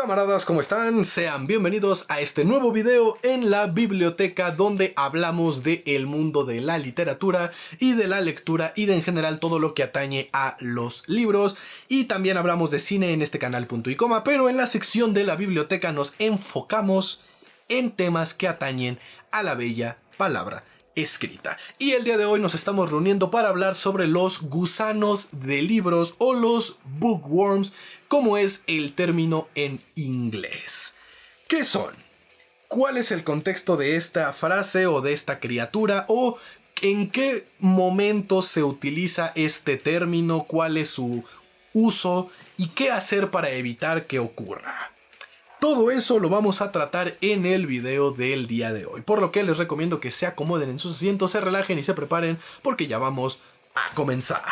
Camaradas, ¿cómo están? Sean bienvenidos a este nuevo video en la biblioteca donde hablamos del mundo de la literatura y de la lectura y de en general todo lo que atañe a los libros, y también hablamos de cine en este canal Punto y Coma, pero en la sección de la biblioteca nos enfocamos en temas que atañen a la bella palabra escrita. Y el día de hoy nos estamos reuniendo para hablar sobre los gusanos de libros o los bookworms, como es el término en inglés. ¿Qué son? ¿Cuál es el contexto de esta frase o de esta criatura? ¿O en qué momento se utiliza este término? ¿Cuál es su uso? ¿Y qué hacer para evitar que ocurra? Todo eso lo vamos a tratar en el video del día de hoy, por lo que les recomiendo que se acomoden en sus asientos, se relajen y se preparen porque ya vamos a comenzar.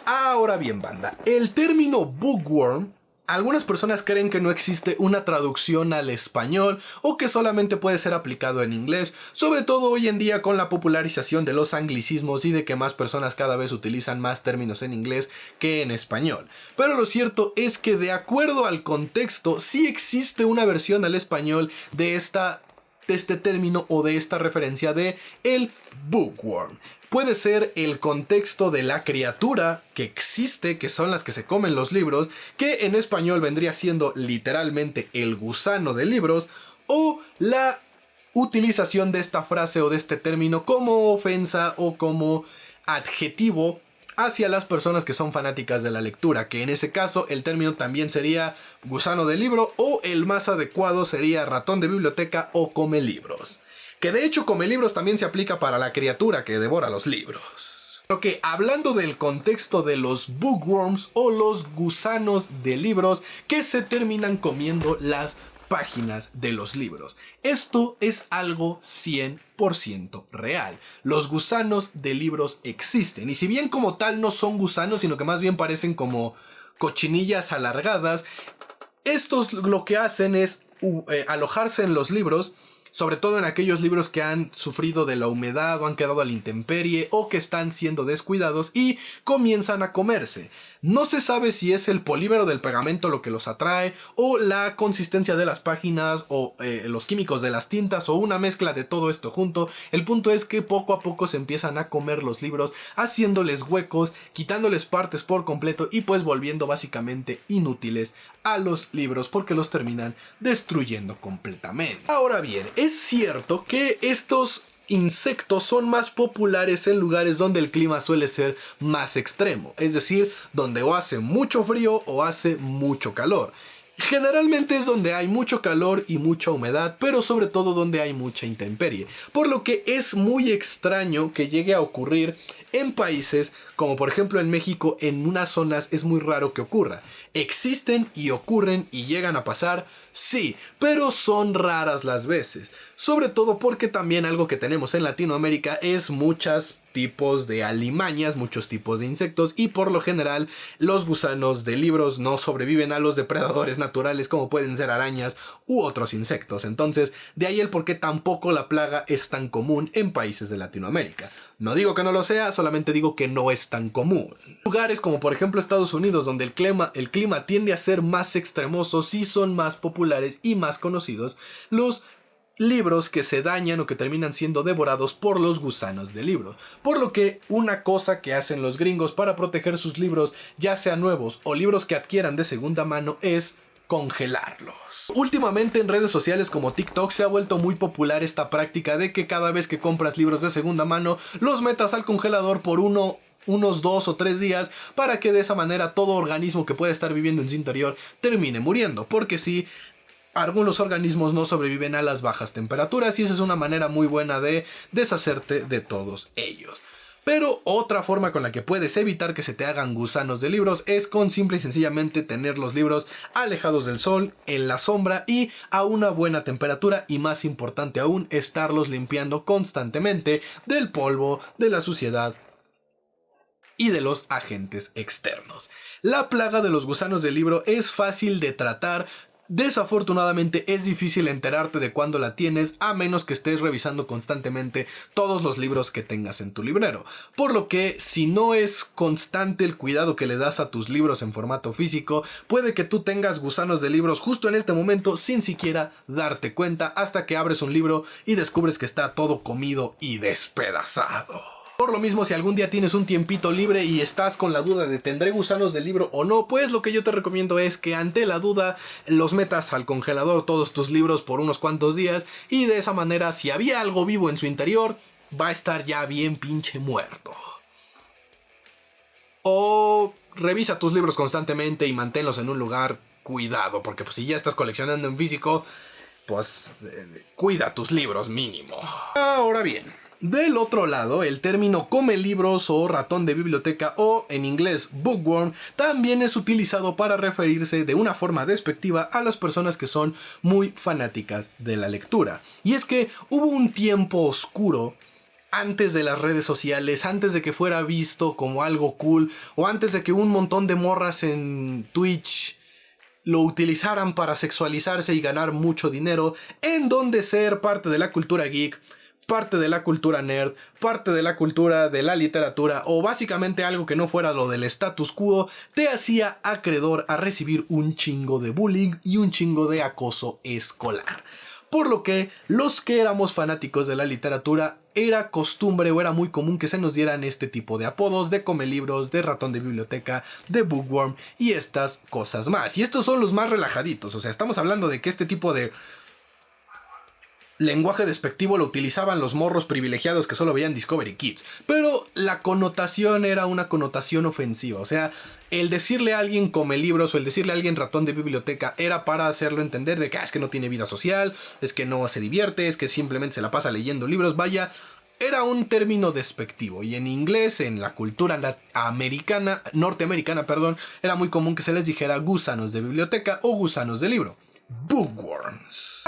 Ahora bien, banda, el término bookworm, algunas personas creen que no existe una traducción al español o que solamente puede ser aplicado en inglés, sobre todo hoy en día con la popularización de los anglicismos y de que más personas cada vez utilizan más términos en inglés que en español. Pero lo cierto es que de acuerdo al contexto sí existe una versión al español de este término o de esta referencia de el bookworm. Puede ser el contexto de la criatura que existe, que son las que se comen los libros, que en español vendría siendo literalmente el gusano de libros, o la utilización de esta frase o de este término como ofensa o como adjetivo hacia las personas que son fanáticas de la lectura, que en ese caso el término también sería gusano de libro, o el más adecuado sería ratón de biblioteca o come libros. Que de hecho come libros también se aplica para la criatura que devora los libros. Pero que hablando del contexto de los bookworms o los gusanos de libros que se terminan comiendo las páginas de los libros. Esto es algo 100% real. Los gusanos de libros existen. Y si bien como tal no son gusanos, sino que más bien parecen como cochinillas alargadas, estos lo que hacen es alojarse en los libros, sobre todo en aquellos libros que han sufrido de la humedad o han quedado a la intemperie o que están siendo descuidados, y comienzan a comerse. No se sabe si es el polímero del pegamento lo que los atrae, o la consistencia de las páginas, o los químicos de las tintas, o una mezcla de todo esto junto. El punto es que poco a poco se empiezan a comer los libros, haciéndoles huecos, quitándoles partes por completo y pues volviendo básicamente inútiles a los libros porque los terminan destruyendo completamente. Ahora bien, es cierto que estos insectos son más populares en lugares donde el clima suele ser más extremo, es decir, donde o hace mucho frío o hace mucho calor. Generalmente es donde hay mucho calor y mucha humedad, pero sobre todo donde hay mucha intemperie, por lo que es muy extraño que llegue a ocurrir en países como por ejemplo en México. En unas zonas es muy raro que ocurra. Existen y ocurren y llegan a pasar, sí, pero son raras las veces, sobre todo porque también algo que tenemos en Latinoamérica es muchos tipos de alimañas, muchos tipos de insectos, y por lo general los gusanos de libros no sobreviven a los depredadores naturales como pueden ser arañas u otros insectos. Entonces de ahí el por qué tampoco la plaga es tan común en países de Latinoamérica. No digo que no lo sea, solamente digo que no es tan común. Lugares como por ejemplo Estados Unidos, donde el clima tiende a ser más extremoso, sí son más populares y más conocidos los libros que se dañan o que terminan siendo devorados por los gusanos de libros. Por lo que una cosa que hacen los gringos para proteger sus libros, ya sean nuevos o libros que adquieran de segunda mano, es congelarlos. Últimamente en redes sociales como TikTok se ha vuelto muy popular esta práctica de que cada vez que compras libros de segunda mano los metas al congelador por unos 2 o 3 días, para que de esa manera todo organismo que puede estar viviendo en su interior termine muriendo, porque sí, algunos organismos no sobreviven a las bajas temperaturas y esa es una manera muy buena de deshacerte de todos ellos. Pero otra forma con la que puedes evitar que se te hagan gusanos de libros es con simple y sencillamente tener los libros alejados del sol, en la sombra y a una buena temperatura, y más importante aún, estarlos limpiando constantemente del polvo, de la suciedad y de los agentes externos. La plaga de los gusanos de libro es fácil de tratar Desafortunadamente es difícil enterarte de cuándo la tienes a menos que estés revisando constantemente todos los libros que tengas en tu librero. Por lo que si no es constante el cuidado que le das a tus libros en formato físico, puede que tú tengas gusanos de libros justo en este momento sin siquiera darte cuenta hasta que abres un libro y descubres que está todo comido y despedazado. Por lo mismo, si algún día tienes un tiempito libre y estás con la duda de ¿tendré gusanos del libro o no? Pues lo que yo te recomiendo es que ante la duda los metas al congelador todos tus libros por unos cuantos días y de esa manera si había algo vivo en su interior va a estar ya bien pinche muerto. O revisa tus libros constantemente y manténlos en un lugar cuidado, porque pues si ya estás coleccionando en físico, pues cuida tus libros mínimo. Ahora bien, del otro lado, el término come libros o ratón de biblioteca o en inglés bookworm también es utilizado para referirse de una forma despectiva a las personas que son muy fanáticas de la lectura. Y es que hubo un tiempo oscuro antes de las redes sociales, antes de que fuera visto como algo cool o antes de que un montón de morras en Twitch lo utilizaran para sexualizarse y ganar mucho dinero, en donde ser parte de la cultura geek, parte de la cultura nerd, parte de la cultura de la literatura o básicamente algo que no fuera lo del status quo te hacía acreedor a recibir un chingo de bullying y un chingo de acoso escolar. Por lo que los que éramos fanáticos de la literatura era costumbre o era muy común que se nos dieran este tipo de apodos de comelibros, de ratón de biblioteca, de bookworm y estas cosas más. Y estos son los más relajaditos, o sea, estamos hablando de que este tipo de lenguaje despectivo lo utilizaban los morros privilegiados que solo veían Discovery Kids. Pero la connotación era una connotación ofensiva. O sea, el decirle a alguien come libros o el decirle a alguien ratón de biblioteca era para hacerlo entender de que es que no tiene vida social, es que no se divierte, es que simplemente se la pasa leyendo libros. Vaya, era un término despectivo. Y en inglés, en la cultura norteamericana, era muy común que se les dijera gusanos de biblioteca o gusanos de libro. Bookworms.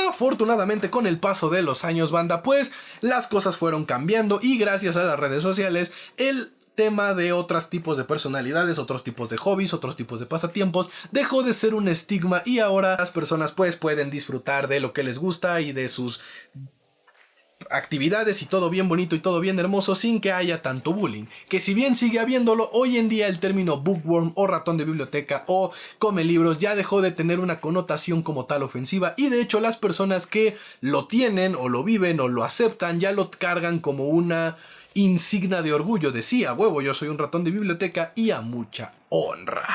Afortunadamente con el paso de los años, banda, pues las cosas fueron cambiando y gracias a las redes sociales el tema de otros tipos de personalidades, otros tipos de hobbies, otros tipos de pasatiempos dejó de ser un estigma y ahora las personas pues pueden disfrutar de lo que les gusta y de sus actividades y todo bien bonito y todo bien hermoso sin que haya tanto bullying, que si bien sigue habiéndolo, hoy en día el término bookworm o ratón de biblioteca o come libros ya dejó de tener una connotación como tal ofensiva y de hecho las personas que lo tienen o lo viven o lo aceptan ya lo cargan como una insignia de orgullo de sí, a huevo, yo soy un ratón de biblioteca y a mucha honra.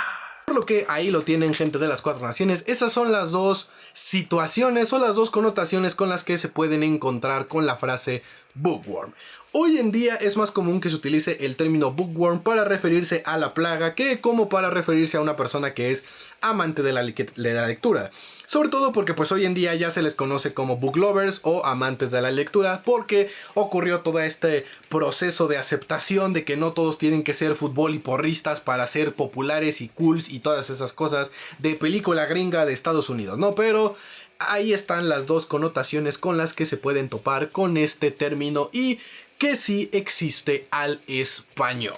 Por lo que ahí lo tienen, gente de las Cuatro Naciones. Esas son las dos situaciones o las dos connotaciones con las que se pueden encontrar con la frase bookworm. Hoy en día es más común que se utilice el término bookworm para referirse a la plaga que como para referirse a una persona que es amante de la lectura. Sobre todo porque pues hoy en día ya se les conoce como book lovers o amantes de la lectura porque ocurrió todo este proceso de aceptación de que no todos tienen que ser fútbol y porristas para ser populares y cools y todas esas cosas de película gringa de Estados Unidos, ¿no? Pero ahí están las dos connotaciones con las que se pueden topar con este término y que sí existe al español.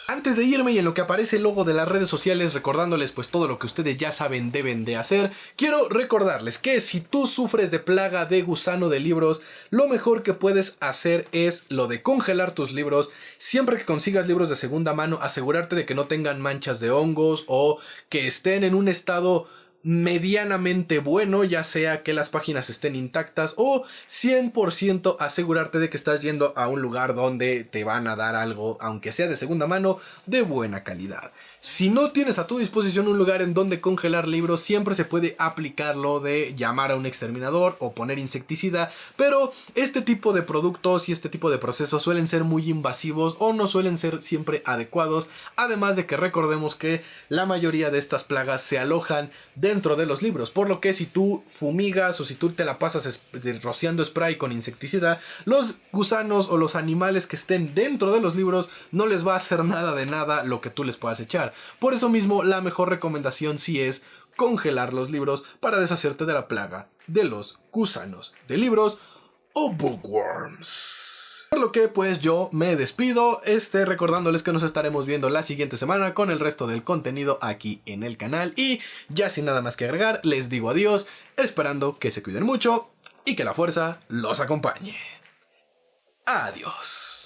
Antes de irme y en lo que aparece el logo de las redes sociales recordándoles pues todo lo que ustedes ya saben deben de hacer, quiero recordarles que si tú sufres de plaga de gusano de libros, lo mejor que puedes hacer es lo de congelar tus libros. Siempre que consigas libros de segunda mano, asegurarte de que no tengan manchas de hongos o que estén en un estado medianamente bueno, ya sea que las páginas estén intactas o 100% asegurarte de que estás yendo a un lugar donde te van a dar algo, aunque sea de segunda mano, de buena calidad. Si no tienes a tu disposición un lugar en donde congelar libros, siempre se puede aplicar lo de llamar a un exterminador o poner insecticida, pero este tipo de productos y este tipo de procesos suelen ser muy invasivos o no suelen ser siempre adecuados, además de que recordemos que la mayoría de estas plagas se alojan dentro de los libros, por lo que si tú fumigas o si tú te la pasas rociando spray con insecticida, los gusanos o los animales que estén dentro de los libros no les va a hacer nada de nada lo que tú les puedas echar. Por eso mismo, la mejor recomendación sí es congelar los libros para deshacerte de la plaga de los gusanos de libros o bookworms. Por lo que pues yo me despido, recordándoles que nos estaremos viendo la siguiente semana con el resto del contenido aquí en el canal. Y ya sin nada más que agregar, les digo adiós, esperando que se cuiden mucho y que la fuerza los acompañe. Adiós.